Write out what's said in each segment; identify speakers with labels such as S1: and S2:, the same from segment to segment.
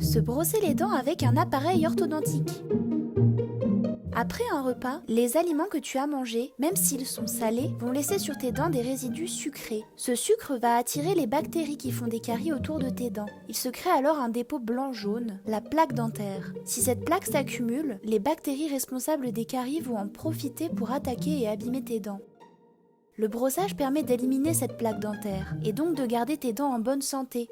S1: Se brosser les dents avec un appareil orthodontique. Après un repas, les aliments que tu as mangés, même s'ils sont salés, vont laisser sur tes dents des résidus sucrés. Ce sucre va attirer les bactéries qui font des caries autour de tes dents. Il se crée alors un dépôt blanc-jaune, la plaque dentaire. Si cette plaque s'accumule, les bactéries responsables des caries vont en profiter pour attaquer et abîmer tes dents. Le brossage permet d'éliminer cette plaque dentaire, et donc de garder tes dents en bonne santé.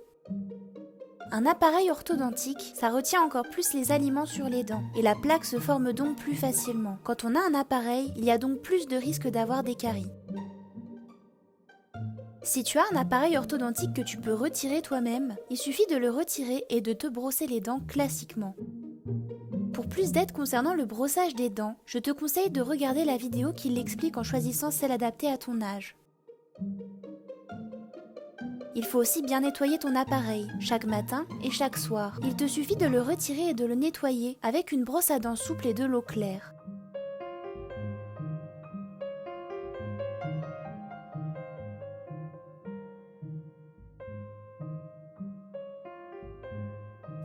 S1: Un appareil orthodontique, ça retient encore plus les aliments sur les dents, et la plaque se forme donc plus facilement. Quand on a un appareil, il y a donc plus de risques d'avoir des caries. Si tu as un appareil orthodontique que tu peux retirer toi-même, il suffit de le retirer et de te brosser les dents classiquement. Pour plus d'aide concernant le brossage des dents, je te conseille de regarder la vidéo qui l'explique en choisissant celle adaptée à ton âge. Il faut aussi bien nettoyer ton appareil, chaque matin et chaque soir. Il te suffit de le retirer et de le nettoyer avec une brosse à dents souple et de l'eau claire.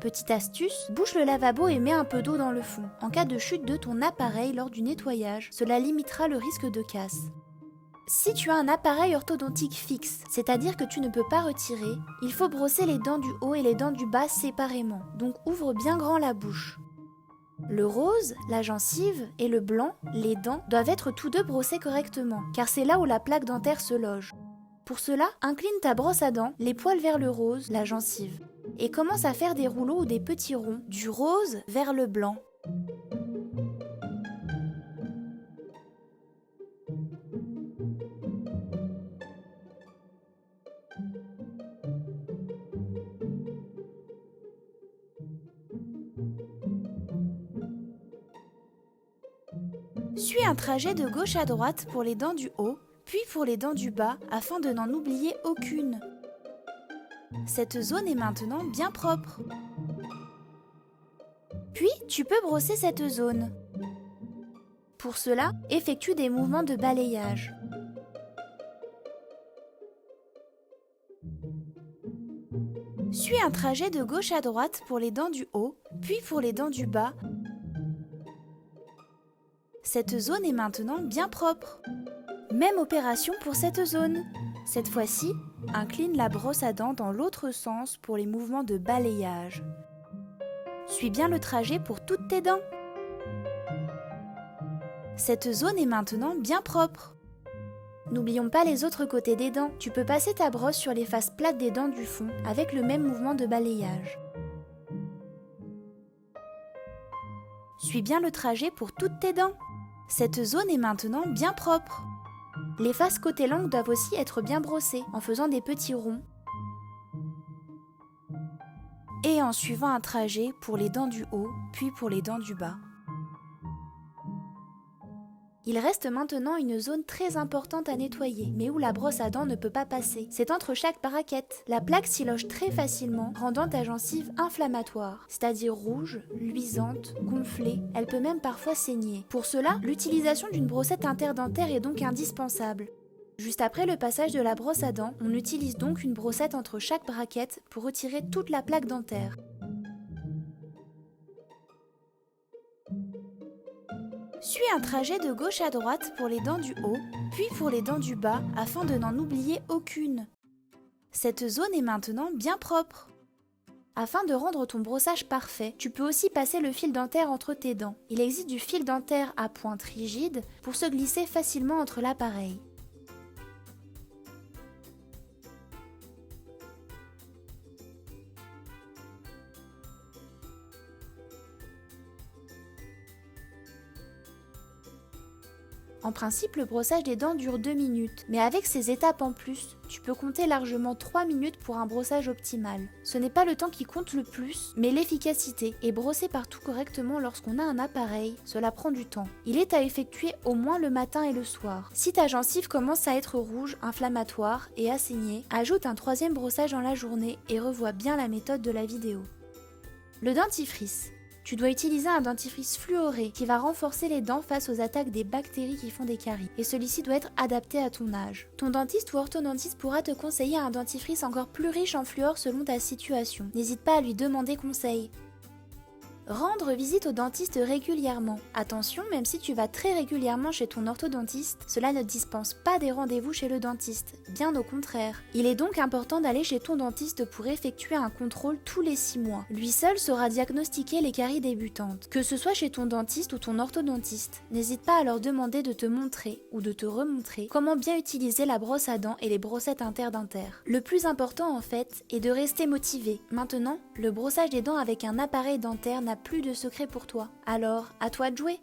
S1: Petite astuce, bouche le lavabo et mets un peu d'eau dans le fond. En cas de chute de ton appareil lors du nettoyage, cela limitera le risque de casse. Si tu as un appareil orthodontique fixe, c'est-à-dire que tu ne peux pas retirer, il faut brosser les dents du haut et les dents du bas séparément, donc ouvre bien grand la bouche. Le rose, la gencive et le blanc, les dents, doivent être tous deux brossés correctement, car c'est là où la plaque dentaire se loge. Pour cela, incline ta brosse à dents, les poils vers le rose, la gencive, et commence à faire des rouleaux ou des petits ronds, du rose vers le blanc. Suis un trajet de gauche à droite pour les dents du haut, puis pour les dents du bas, afin de n'en oublier aucune. Cette zone est maintenant bien propre. Puis, tu peux brosser cette zone. Pour cela, effectue des mouvements de balayage. Suis un trajet de gauche à droite pour les dents du haut, puis pour les dents du bas. Cette zone est maintenant bien propre. Même opération pour cette zone. Cette fois-ci, incline la brosse à dents dans l'autre sens pour les mouvements de balayage. Suis bien le trajet pour toutes tes dents. Cette zone est maintenant bien propre. N'oublions pas les autres côtés des dents. Tu peux passer ta brosse sur les faces plates des dents du fond avec le même mouvement de balayage. Suis bien le trajet pour toutes tes dents. Cette zone est maintenant bien propre. Les faces côté langue doivent aussi être bien brossées en faisant des petits ronds et en suivant un trajet pour les dents du haut puis pour les dents du bas. Il reste maintenant une zone très importante à nettoyer, mais où la brosse à dents ne peut pas passer. C'est entre chaque braquette. La plaque s'y loge très facilement, rendant ta gencive inflammatoire, c'est-à-dire rouge, luisante, gonflée. Elle peut même parfois saigner. Pour cela, l'utilisation d'une brossette interdentaire est donc indispensable. Juste après le passage de la brosse à dents, on utilise donc une brossette entre chaque braquette pour retirer toute la plaque dentaire. Suis un trajet de gauche à droite pour les dents du haut, puis pour les dents du bas, afin de n'en oublier aucune. Cette zone est maintenant bien propre. Afin de rendre ton brossage parfait, tu peux aussi passer le fil dentaire entre tes dents. Il existe du fil dentaire à pointe rigide pour se glisser facilement entre l'appareil. En principe, le brossage des dents dure 2 minutes, mais avec ces étapes en plus, tu peux compter largement 3 minutes pour un brossage optimal. Ce n'est pas le temps qui compte le plus, mais l'efficacité, et brosser partout correctement lorsqu'on a un appareil, cela prend du temps. Il est à effectuer au moins le matin et le soir. Si ta gencive commence à être rouge, inflammatoire et à saigner, ajoute un 3e brossage dans la journée et revois bien la méthode de la vidéo. Le dentifrice. Tu dois utiliser un dentifrice fluoré qui va renforcer les dents face aux attaques des bactéries qui font des caries. Et celui-ci doit être adapté à ton âge. Ton dentiste ou orthodontiste pourra te conseiller un dentifrice encore plus riche en fluor selon ta situation. N'hésite pas à lui demander conseil. Rendre visite au dentiste régulièrement. Attention, même si tu vas très régulièrement chez ton orthodontiste, cela ne dispense pas des rendez-vous chez le dentiste, bien au contraire. Il est donc important d'aller chez ton dentiste pour effectuer un contrôle tous les 6 mois. Lui seul saura diagnostiquer les caries débutantes. Que ce soit chez ton dentiste ou ton orthodontiste, n'hésite pas à leur demander de te montrer ou de te remontrer comment bien utiliser la brosse à dents et les brossettes interdentaires. Le plus important en fait est de rester motivé. Maintenant, le brossage des dents avec un appareil dentaire n'a plus de secret pour toi. Alors, à toi de jouer!